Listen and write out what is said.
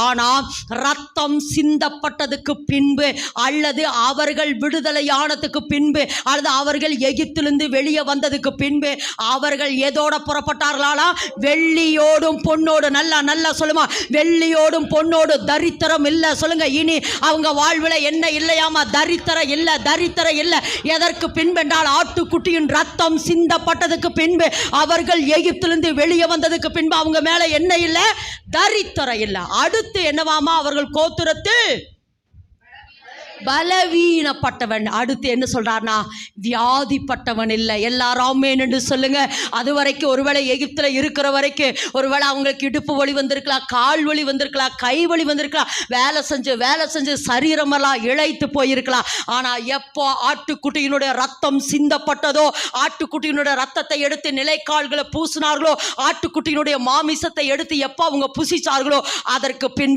ஆனா ரத்தம் சிந்தப்பட்டதுக்கு பின்பு அல்லது அவர்கள் விடுதலையானதுக்கு பின்பு அல்லது அவர்கள் எகிப்திலிருந்து வெளியே வந்ததுக்கு பின்பு அவர்கள் எதோட புறப்பட்டார்களா? வெள்ளியோடும் பொன்னோடு. நல்லா நல்லா சொல்லுமா, வெள்ளியோடும் பொன்னோடு தரித்திரம் இல்லை. சொல்லுங்க, இனி அவங்க வாழ்வில் என்ன இல்லையாமா? தரித்திரம் இல்லை, தரித்திரம் இல்லை. எதற்கு பின்பென்றால் ஆட்டுக்குட்டியின் ரத்தம் சிந்தப்பட்டதுக்கு பின்பு அவர்கள் எகிப்திலிருந்து வெளியே வந்ததுக்கு பின்பு அவங்க மேல என்ன இல்லை? தரித்திரம் இல்லை. அடுத்து என்னவாமா? அவர்கள் கோத்திரத்தில் பலவீனப்பட்டவன். அடுத்து என்ன சொல்றார்னா, வியாதிப்பட்டவன் இல்லை. எல்லாரும் ஆமென் என்று சொல்லுங்க. அது வரைக்கும் ஒருவேளை எகிப்தில் இருக்கிற வரைக்கும் ஒருவேளை அவங்களுக்கு இடுப்பு வலி வந்திருக்கலாம், கால் வலி வந்திருக்கலாம், கை வலி வந்திருக்கலாம், வேலை செஞ்சு சரீரமெல்லாம் இழைத்து போயிருக்கலாம். ஆனா எப்போ ஆட்டுக்குட்டியினுடைய ரத்தம் சிந்தப்பட்டதோ, ஆட்டுக்குட்டியினுடைய ரத்தத்தை எடுத்து நிலைக்கால்களை பூசினார்களோ, ஆட்டுக்குட்டியினுடைய மாமிசத்தை எடுத்து எப்போ அவங்க புசிச்சார்களோ, அதற்கு பின்